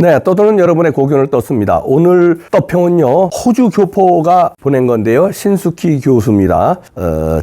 네, 떠도는 여러분의 고견을 떴습니다. 오늘 떠평은요, 호주 교포가 보낸 건데요. 신숙희 교수입니다.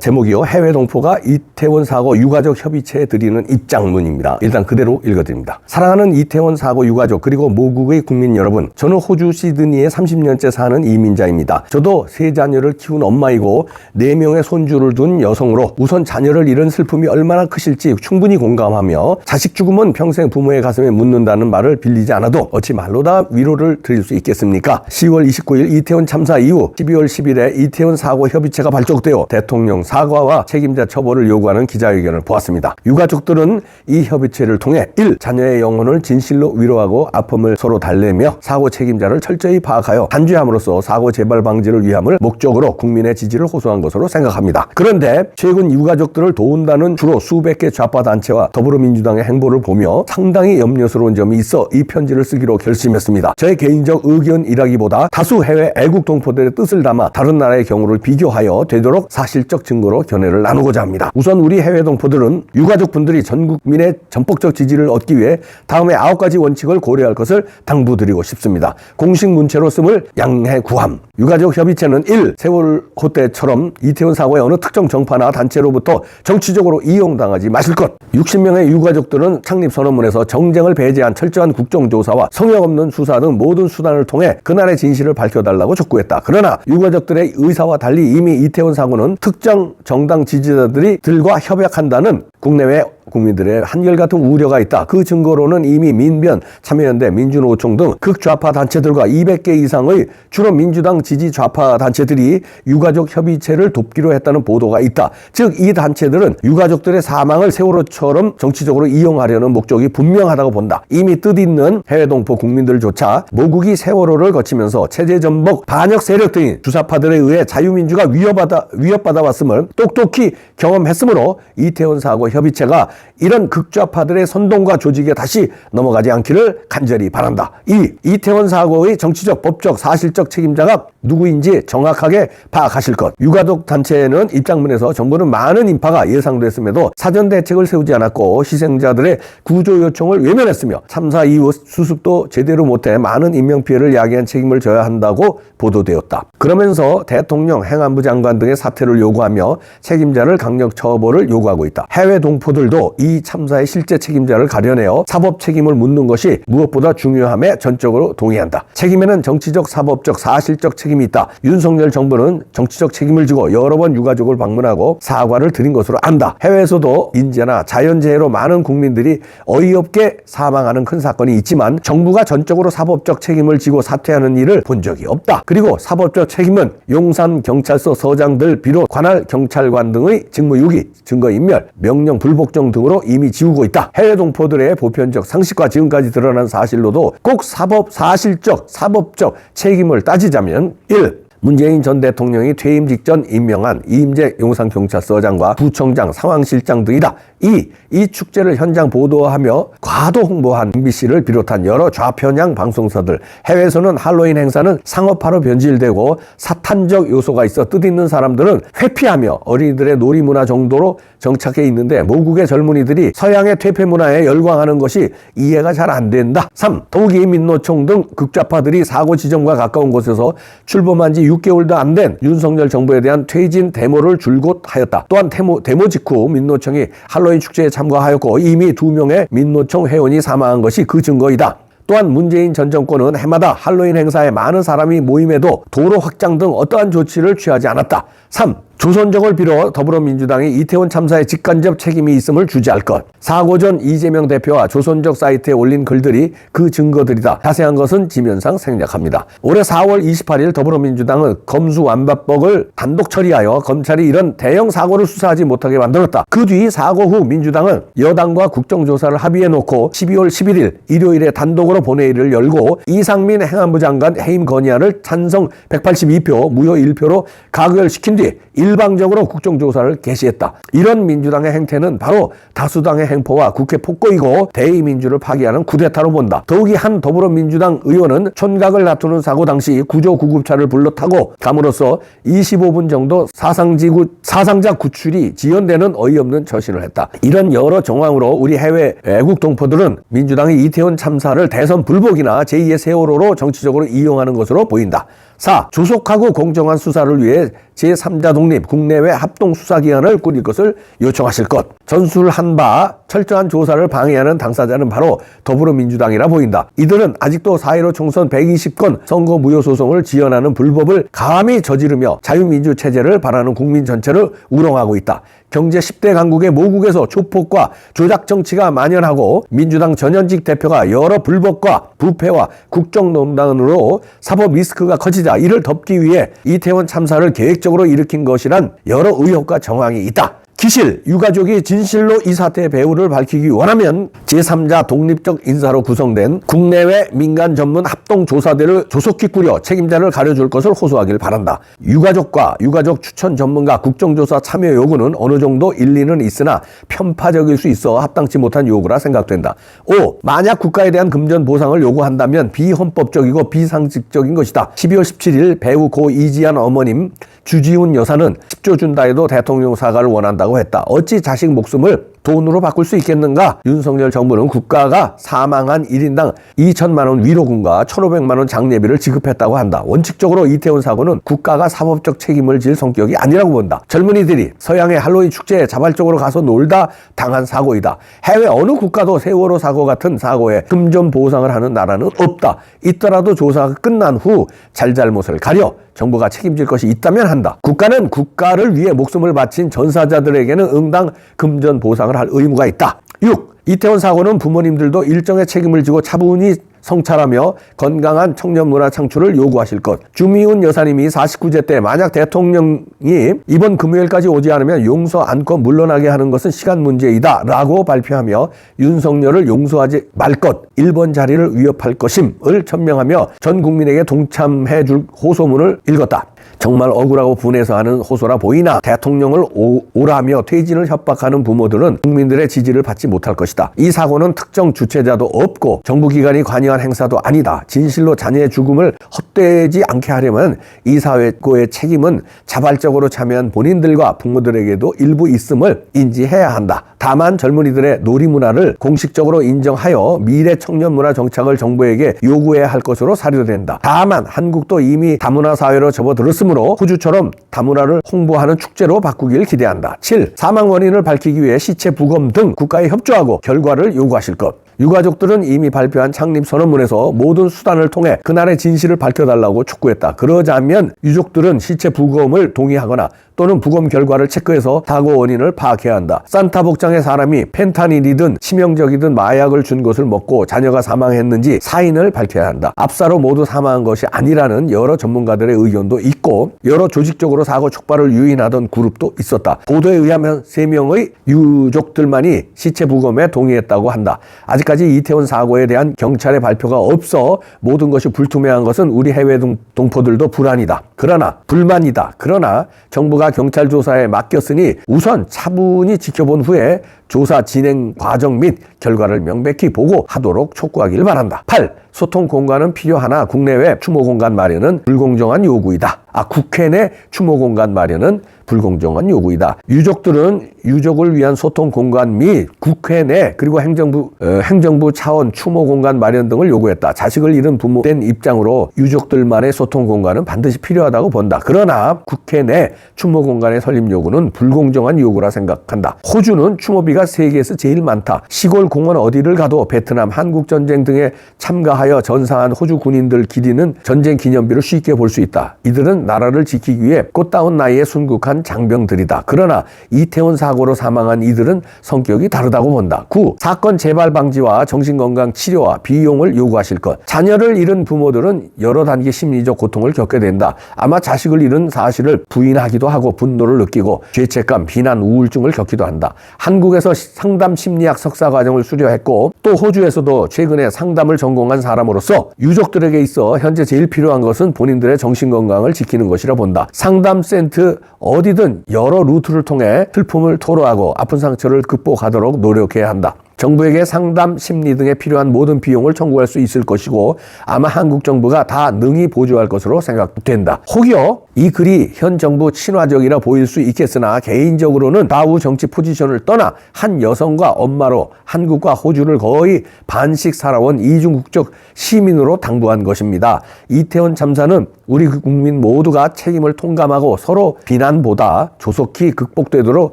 제목이요, 해외 동포가 이태원 사고 유가족 협의체에 드리는 입장문입니다. 일단 그대로 읽어드립니다. 사랑하는 이태원 사고 유가족 그리고 모국의 국민 여러분, 저는 호주 시드니에 30년째 사는 이민자입니다. 저도 3자녀를 키운 엄마이고 4명의 손주를 둔 여성으로 우선 자녀를 잃은 슬픔이 얼마나 크실지 충분히 공감하며 자식 죽음은 평생 부모의 가슴에 묻는다는 말을 빌리지 않아도 어찌 말로다 위로를 드릴 수 있겠습니까? 10월 29일 이태원 참사 이후 12월 10일에 이태원 사고 협의체가 발족되어 대통령 사과와 책임자 처벌을 요구하는 기자회견을 보았습니다. 유가족들은 이 협의체를 통해 1. 자녀의 영혼을 진실로 위로하고 아픔을 서로 달래며 사고 책임자를 철저히 파악하여 단죄함으로써 사고 재발 방지를 위함을 목적으로 국민의 지지를 호소한 것으로 생각합니다. 그런데 최근 유가족들을 도운다는 주로 수백 개 좌파 단체와 더불어민주당의 행보를 보며 상당히 염려스러운 점이 있어 이 편지를 쓰기로 결심했습니다. 저의 개인적 의견이라기보다 다수 해외 애국 동포들의 뜻을 담아 다른 나라의 경우를 비교하여 되도록 사실적 증거로 견해를 나누고자 합니다. 우선 우리 해외 동포들은 유가족 분들이 전 국민의 전폭적 지지를 얻기 위해 다음에 9가지 원칙을 고려할 것을 당부드리고 싶습니다. 공식 문체로 쓰물 양해 구함. 유가족 협의체는 1. 세월호 때처럼 이태원 사고의 어느 특정 정파나 단체로부터 정치적으로 이용당하지 마실 것. 60명의 유가족들은 창립 선언문에서 정쟁을 배제한 철저한 국정조사와 성역 없는 수사 등 모든 수단을 통해 그날의 진실을 밝혀달라고 촉구했다. 그러나 유가족들의 의사와 달리 이미 이태원 사고는 특정 정당 지지자들과 협약한다는 국내외 국민들의 한결같은 우려가 있다. 그 증거로는 이미 민변, 참여연대, 민주노총 등 극좌파 단체들과 200개 이상의 주로 민주당 지지 좌파 단체들이 유가족 협의체를 돕기로 했다는 보도가 있다. 즉 이 단체들은 유가족들의 사망을 세월호처럼 정치적으로 이용하려는 목적이 분명하다고 본다. 이미 뜻있는 해외 동포 국민들조차 모국이 세월호를 거치면서 체제 전복 반역 세력들인 주사파들에 의해 자유민주가 위협받아 왔음을 똑똑히 경험했으므로 이태원 사고 협의체가 이런 극좌파들의 선동과 조직에 다시 넘어가지 않기를 간절히 바란다. 2. 이태원 사고의 정치적, 법적, 사실적 책임자가 누구인지 정확하게 파악하실 것. 유가족 단체는 입장문에서 정부는 많은 인파가 예상됐음에도 사전 대책을 세우지 않았고 희생자들의 구조 요청을 외면했으며 참사 이후 수습도 제대로 못해 많은 인명피해를 야기한 책임을 져야 한다고 보도되었다. 그러면서 대통령, 행안부 장관 등의 사퇴를 요구하며 책임자를 강력 처벌을 요구하고 있다. 해외 동포들도 이 참사의 실제 책임자를 가려내어 사법 책임을 묻는 것이 무엇보다 중요함에 전적으로 동의한다. 책임에는 정치적, 사법적, 사실적 책임이 있다. 윤석열 정부는 정치적 책임을 지고 여러 번 유가족을 방문하고 사과를 드린 것으로 안다. 해외에서도 인재나 자연재해로 많은 국민들이 어이없게 사망하는 큰 사건이 있지만 정부가 전적으로 사법적 책임을 지고 사퇴하는 일을 본 적이 없다. 그리고 사법적 책임은 용산경찰서 서장들 비롯 관할 경찰관 등의 직무유기, 증거인멸, 명령 불복종 등으로 이미 지우고 있다. 해외 동포들의 보편적 상식과 지금까지 드러난 사실로도 꼭 사실적, 사법적 책임을 따지자면 1. 문재인 전 대통령이 퇴임 직전 임명한 이임재 용산경찰서장과 부청장, 상황실장 등이다. 2. 이 축제를 현장 보도하며 과도 홍보한 MBC를 비롯한 여러 좌편향 방송사들, 해외에서는 할로윈 행사는 상업화로 변질되고 사탄적 요소가 있어 뜻있는 사람들은 회피하며 어린이들의 놀이문화 정도로 정착해 있는데 모국의 젊은이들이 서양의 퇴폐 문화에 열광하는 것이 이해가 잘 안 된다. 3. 더욱이 민노총 등 극좌파들이 사고 지점과 가까운 곳에서 출범한 지 6개월도 안 된 윤석열 정부에 대한 퇴진 데모를 줄곧 하였다. 또한 데모 직후 민노총이 할로윈 축제에 참가하였고 이미 2명의 민노총 회원이 사망한 것이 그 증거이다. 또한 문재인 전 정권은 해마다 할로윈 행사에 많은 사람이 모임에도 도로 확장 등 어떠한 조치를 취하지 않았다. 3. 조선족을 비롯 더불어민주당이 이태원 참사에 직간접 책임이 있음을 주지할 것. 사고 전 이재명 대표와 조선족 사이트에 올린 글들이 그 증거들이다. 자세한 것은 지면상 생략합니다. 올해 4월 28일 더불어민주당은 검수완박법을 단독 처리하여 검찰이 이런 대형 사고를 수사하지 못하게 만들었다. 그 뒤 사고 후 민주당은 여당과 국정조사를 합의해놓고 12월 11일 일요일에 단독으로 본회의를 열고 이상민 행안부 장관 해임 건의안을 찬성 182표, 무효 1표로 가결시킨 뒤 일방적으로 국정조사를 개시했다. 이런 민주당의 행태는 바로 다수당의 행포와 국회 폭거이고 대의민주를 파기하는 쿠데타로 본다. 더욱이 한 더불어민주당 의원은 촌각을 다투는 사고 당시 구조구급차를 불러 타고 감으로써 25분 정도 사상자 구출이 지연되는 어이없는 처신을 했다. 이런 여러 정황으로 우리 해외 애국 동포들은 민주당이 이태원 참사를 대선 불복이나 제2의 세월호로 정치적으로 이용하는 것으로 보인다. 4. 조속하고 공정한 수사를 위해 제3자 독립 국내외 합동수사기관을 꾸릴 것을 요청하실 것. 전술한 바 철저한 조사를 방해하는 당사자는 바로 더불어민주당이라 보인다. 이들은 아직도 4.15 총선 120건 선거 무효 소송을 지연하는 불법을 감히 저지르며 자유민주체제를 바라는 국민 전체를 우롱하고 있다. 경제 10대 강국의 모국에서 조폭과 조작 정치가 만연하고 민주당 전현직 대표가 여러 불법과 부패와 국정농단으로 사법 리스크가 커지자 이를 덮기 위해 이태원 참사를 계획적으로 일으킨 것이란 여러 의혹과 정황이 있다. 기실, 유가족이 진실로 이 사태의 배후를 밝히기 원하면 제3자 독립적 인사로 구성된 국내외 민간 전문 합동조사대를 조속히 꾸려 책임자를 가려줄 것을 호소하길 바란다. 유가족과 유가족 추천 전문가 국정조사 참여 요구는 어느 정도 일리는 있으나 편파적일 수 있어 합당치 못한 요구라 생각된다. 5. 만약 국가에 대한 금전 보상을 요구한다면 비헌법적이고 비상식적인 것이다. 12월 17일 배우 고 이지한 어머님 주지훈 여사는 10조 준다 해도 대통령 사과를 원한다고 했다. 어찌 자식 목숨을 돈으로 바꿀 수 있겠는가? 윤석열 정부는 국가가 사망한 1인당 2천만 원 위로금과 1,500만 원 장례비를 지급했다고 한다. 원칙적으로 이태원 사고는 국가가 사법적 책임을 질 성격이 아니라고 본다. 젊은이들이 서양의 할로윈 축제에 자발적으로 가서 놀다 당한 사고이다. 해외 어느 국가도 세월호 사고 같은 사고에 금전 보상을 하는 나라는 없다. 있더라도 조사가 끝난 후 잘잘못을 가려 정부가 책임질 것이 있다면 한다. 국가는 국가를 위해 목숨을 바친 전사자들에게는 응당 금전 보상을 할 의무가 있다. 6. 이태원 사고는 부모님들도 일정의 책임을 지고 차분히 성찰하며 건강한 청년 문화 창출을 요구하실 것. 주미훈 여사님이 49세 때 만약 대통령이 이번 금요일까지 오지 않으면 용서 않고 물러나게 하는 것은 시간 문제이다 라고 발표하며 윤석열을 용서하지 말 것, 1번 자리를 위협할 것임을 천명하며 전 국민에게 동참해 줄 호소문을 읽었다. 정말 억울하고 분해서 하는 호소라 보이나 대통령을 오라며 퇴진을 협박하는 부모들은 국민들의 지지를 받지 못할 것이다. 이 사고는 특정 주체자도 없고 정부기관이 관여한 행사도 아니다. 진실로 자녀의 죽음을 헛되지 않게 하려면 이 사고의 책임은 자발적으로 참여한 본인들과 부모들에게도 일부 있음을 인지해야 한다. 다만 젊은이들의 놀이문화를 공식적으로 인정하여 미래 청년문화 정착을 정부에게 요구해야 할 것으로 사료된다. 다만 한국도 이미 다문화 사회로 접어들었으므로 호주처럼 다문화를 홍보하는 축제로 바꾸길 기대한다. 7. 사망 원인을 밝히기 위해 시체 부검 등 국가에 협조하고 결과를 요구하실 것. 유가족들은 이미 발표한 창립선언문에서 모든 수단을 통해 그날의 진실을 밝혀달라고 촉구했다. 그러자면 유족들은 시체 부검을 동의하거나 또는 부검 결과를 체크해서 사고 원인을 파악해야 한다. 산타 복장의 사람이 펜타닐이든 치명적이든 마약을 준 것을 먹고 자녀가 사망했는지 사인을 밝혀야 한다. 압사로 모두 사망한 것이 아니라는 여러 전문가들의 의견도 있고 여러 조직적으로 사고 촉발을 유인하던 그룹도 있었다. 보도에 의하면 3명의 유족들만이 시체 부검에 동의했다고 한다. 아직까지 이태원 사고에 대한 경찰의 발표가 없어 모든 것이 불투명한 것은 우리 해외 동포들도 불안이다. 그러나 불만이다. 그러나 정부가 경찰 조사에 맡겼으니 우선 차분히 지켜본 후에 조사 진행 과정 및 결과를 명백히 보고하도록 촉구하길 바란다. 8. 소통 공간은 필요하나 국내외 추모 공간 마련은 불공정한 요구이다. 국회 내 추모 공간 마련은 불공정한 요구이다. 유족들은 유족을 위한 소통 공간 및 국회 내 그리고 행정부 차원 추모 공간 마련 등을 요구했다. 자식을 잃은 부모된 입장으로 유족들만의 소통 공간은 반드시 필요하다고 본다. 그러나 국회 내 추모 공간의 설립 요구는 불공정한 요구라 생각한다. 호주는 추모비가 세계에서 제일 많다. 시골 공원 어디를 가도 베트남, 한국전쟁 등에 참가하여 전사한 호주 군인들 기리는 전쟁 기념비를 쉽게 볼 수 있다. 이들은 나라를 지키기 위해 꽃다운 나이에 순국한 장병들이다. 그러나 이태원 사고로 사망한 이들은 성격이 다르다고 본다. 9. 사건 재발 방지와 정신건강 치료와 비용을 요구하실 것. 자녀를 잃은 부모들은 여러 단계 심리적 고통을 겪게 된다. 아마 자식을 잃은 사실을 부인하기도 하고 분노를 느끼고 죄책감, 비난, 우울증을 겪기도 한다. 한국에서 상담 심리학 석사 과정을 사정을 수려했고 또 호주에서도 최근에 상담을 전공한 사람으로서 유족들에게 있어 현재 제일 필요한 것은 본인들의 정신건강을 지키는 것이라 본다. 상담센터 어디든 여러 루트를 통해 슬픔을 토로하고 아픈 상처를 극복하도록 노력해야 한다. 정부에게 상담, 심리 등에 필요한 모든 비용을 청구할 수 있을 것이고 아마 한국 정부가 다 능히 보조할 것으로 생각된다. 혹여 이 글이 현 정부 친화적이라 보일 수 있겠으나 개인적으로는 좌우 정치 포지션을 떠나 한 여성과 엄마로 한국과 호주를 거의 반씩 살아온 이중국적 시민으로 당부한 것입니다. 이태원 참사는 우리 국민 모두가 책임을 통감하고 서로 비난보다 조속히 극복되도록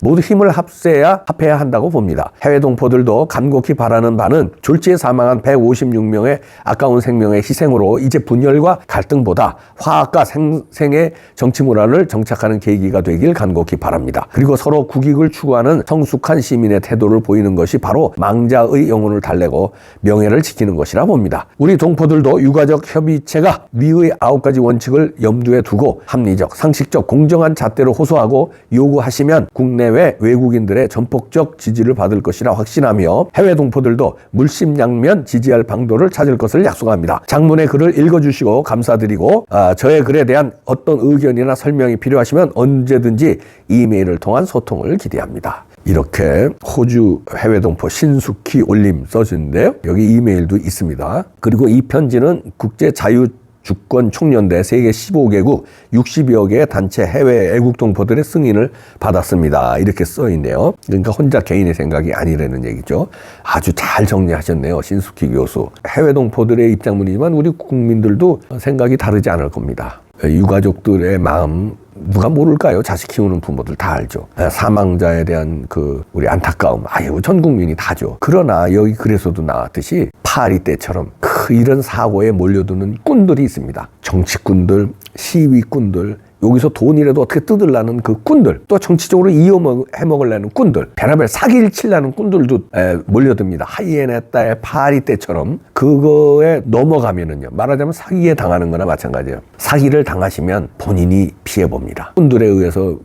모두 힘을 합해야 한다고 봅니다. 해외 동포들도 간곡히 바라는 바는 졸지에 사망한 156명의 아까운 생명의 희생으로 이제 분열과 갈등보다 화합과 생생의 정치 문화를 정착하는 계기가 되길 간곡히 바랍니다. 그리고 서로 국익을 추구하는 성숙한 시민의 태도를 보이는 것이 바로 망자의 영혼을 달래고 명예를 지키는 것이라 봅니다. 우리 동포들도 유가족 협의체가 위의 9가지 원칙을 염두에 두고 합리적, 상식적, 공정한 잣대로 호소하고 요구하시면 국내외 외국인들의 전폭적 지지를 받을 것이라 확신하며 해외 동포들도 물심양면 지지할 방도를 찾을 것을 약속합니다. 장문의 글을 읽어주시고 감사드리고 저의 글에 대한 어떤 의견이나 설명이 필요하시면 언제든지 이메일을 통한 소통을 기대합니다. 이렇게 호주 해외 동포 신숙희 올림 써주는데요. 여기 이메일도 있습니다. 그리고 이 편지는 국제자유주권 총연대 세계 15개국 60여 개의 단체 해외 애국 동포들의 승인을 받았습니다. 이렇게 써 있네요. 그러니까 혼자 개인의 생각이 아니라는 얘기죠. 아주 잘 정리하셨네요. 신숙희 교수. 해외 동포들의 입장문이지만 우리 국민들도 생각이 다르지 않을 겁니다. 유가족들의 마음 누가 모를까요? 자식 키우는 부모들 다 알죠. 사망자에 대한 우리 안타까움, 전 국민이 다죠. 그러나 여기 글에서도 나왔듯이 파리 때처럼 이런 사고에 몰려드는 꾼들이 있습니다. 정치꾼들, 시위꾼들, 여기서 돈이라도 어떻게 뜯으려는 그 꾼들, 또 정치적으로 해먹으려는 꾼들, 별의별 사기를 치려는 꾼들도 몰려듭니다. 하이에나의 파리 때처럼 그거에 넘어가면은요, 말하자면 사기에 당하는 거나 마찬가지예요. 사기를 당하시면 본인이 피해봅니다. 꾼들에 의해서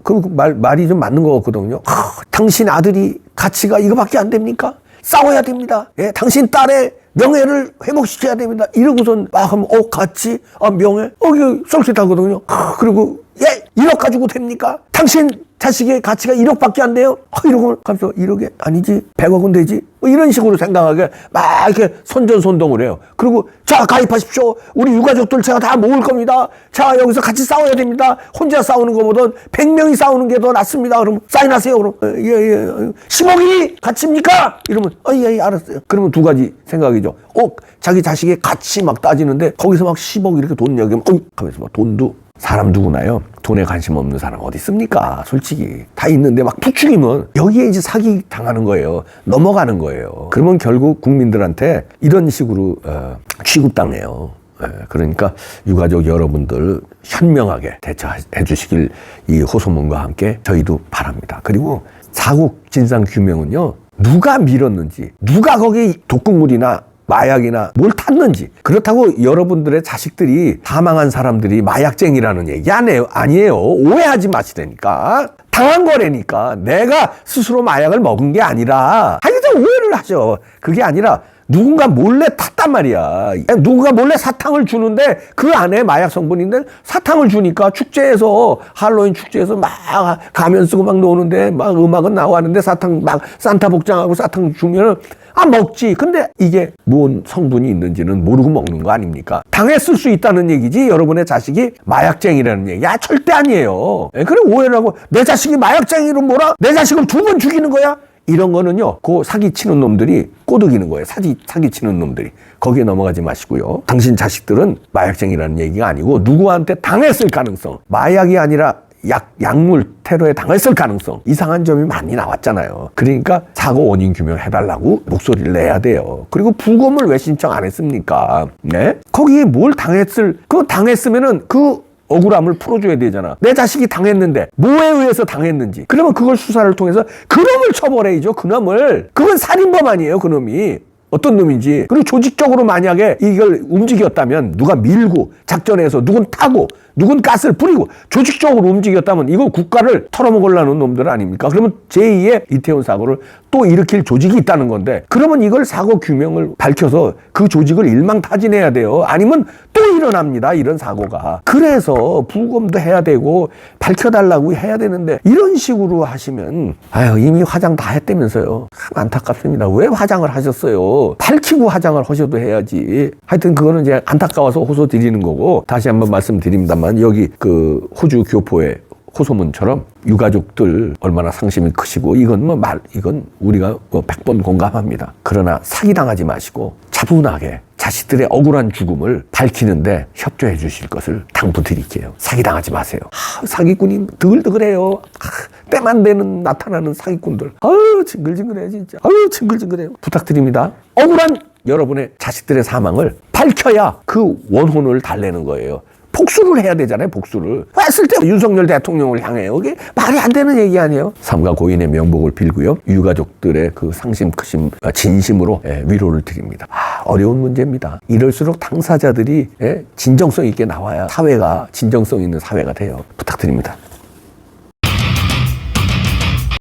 말이 좀 맞는 것 같거든요. 당신 아들이 가치가 이거밖에 안 됩니까? 싸워야 됩니다. 예, 당신 딸의 명예를 회복시켜야 됩니다. 이러고선 막 하면 가치, 명예, 이게 쏠깃하거든요. 그리고 1억 가지고 됩니까? 당신 자식의 가치가 1억밖에 안 돼요? 이러고 가면서 1억이 아니지 100억은 되지? 이런 식으로 생각하게 막 이렇게 선전선동을 해요. 그리고 자, 가입하십시오. 우리 유가족들 제가 다 모을 겁니다. 자, 여기서 같이 싸워야 됩니다. 혼자 싸우는 것보다 100명이 싸우는 게 더 낫습니다. 그러면 사인하세요. 그럼 예. 10억이 가치입니까? 이러면 예, 알았어요. 그러면 두 가지 생각이죠. 자기 자식의 가치 막 따지는데 거기서 막 10억 이렇게 돈 얘기하면 하면서 막 돈도 사람 누구나요? 돈에 관심 없는 사람 어디 있습니까? 솔직히 다 있는데 막 부추기면 여기에 이제 사기 당하는 거예요. 넘어가는 거예요. 그러면 결국 국민들한테 이런 식으로 취급당해요. 그러니까 유가족 여러분들 현명하게 대처해 주시길 이 호소문과 함께 저희도 바랍니다. 그리고 사국 진상 규명은요, 누가 밀었는지, 누가 거기 독극물이나 마약이나 뭘 탔는지, 그렇다고 여러분들의 자식들이 사망한 사람들이 마약쟁이라는 얘기 아니에요. 오해하지 마시라니까. 당한 거라니까. 내가 스스로 마약을 먹은 게 아니라, 오해를 하죠. 그게 아니라 누군가 몰래 탔단 말이야. 누군가 몰래 사탕을 주는데 그 안에 마약 성분인데 사탕을 주니까 축제에서, 할로윈 축제에서 막 가면 쓰고 막 노는데 막 음악은 나왔는데 사탕 막 산타 복장하고 사탕 주면은 먹지. 근데 이게 뭔 성분이 있는지는 모르고 먹는 거 아닙니까? 당했을 수 있다는 얘기지 여러분의 자식이 마약쟁이라는 얘기 절대 아니에요. 그래 오해를 하고 내 자식이 마약쟁이로 뭐라? 내 자식을 2번 죽이는 거야? 이런 거는요, 사기치는 놈들이 꼬드기는 거예요. 사기치는 놈들이. 거기에 넘어가지 마시고요. 당신 자식들은 마약쟁이라는 얘기가 아니고 누구한테 당했을 가능성, 마약이 아니라 약물 테러에 당했을 가능성, 이상한 점이 많이 나왔잖아요. 그러니까 사고 원인 규명해달라고 목소리를 내야 돼요. 그리고 부검을 왜 신청 안 했습니까? 네? 거기에 뭘 당했으면은 억울함을 풀어줘야 되잖아. 내 자식이 당했는데 뭐에 의해서 당했는지, 그러면 그걸 수사를 통해서 그놈을 처벌해야죠. 그놈을. 그건 살인범 아니에요, 그놈이. 어떤 놈인지, 그리고 조직적으로 만약에 이걸 움직였다면, 누가 밀고 작전에서 누군 타고 누군 가스를 뿌리고 조직적으로 움직였다면 이거 국가를 털어먹으려는 놈들 아닙니까? 그러면 제2의 이태원 사고를 또 일으킬 조직이 있다는 건데, 그러면 이걸 사고 규명을 밝혀서 그 조직을 일망타진해야 돼요. 아니면 또 일어납니다, 이런 사고가. 그래서 부검도 해야 되고 밝혀달라고 해야 되는데, 이런 식으로 하시면 아유, 이미 화장 다 했다면서요. 참 안타깝습니다. 왜 화장을 하셨어요? 밝히고 화장을 하셔도 해야지. 하여튼 그거는 이제 안타까워서 호소 드리는 거고, 다시 한번 말씀드립니다만, 여기 그 호주 교포의 호소문처럼 유가족들 얼마나 상심이 크시고, 이건 이건 우리가 100번 공감합니다. 그러나 사기당하지 마시고 차분하게 자식들의 억울한 죽음을 밝히는데 협조해 주실 것을 당부드릴게요. 사기당하지 마세요. 사기꾼이 드글드글해요. 때만 되는 나타나는 사기꾼들. 아유, 징글징글해 진짜. 아유, 징글징글해요. 부탁드립니다. 억울한 여러분의 자식들의 사망을 밝혀야 그 원혼을 달래는 거예요. 복수를 해야 되잖아요, 복수를. 했을 때 윤석열 대통령을 향해요. 이게 말이 안 되는 얘기 아니에요? 삼가 고인의 명복을 빌고요. 유가족들의 그 상심 크심 진심으로 위로를 드립니다. 어려운 문제입니다. 이럴수록 당사자들이 진정성 있게 나와야 사회가 진정성 있는 사회가 돼요. 부탁드립니다.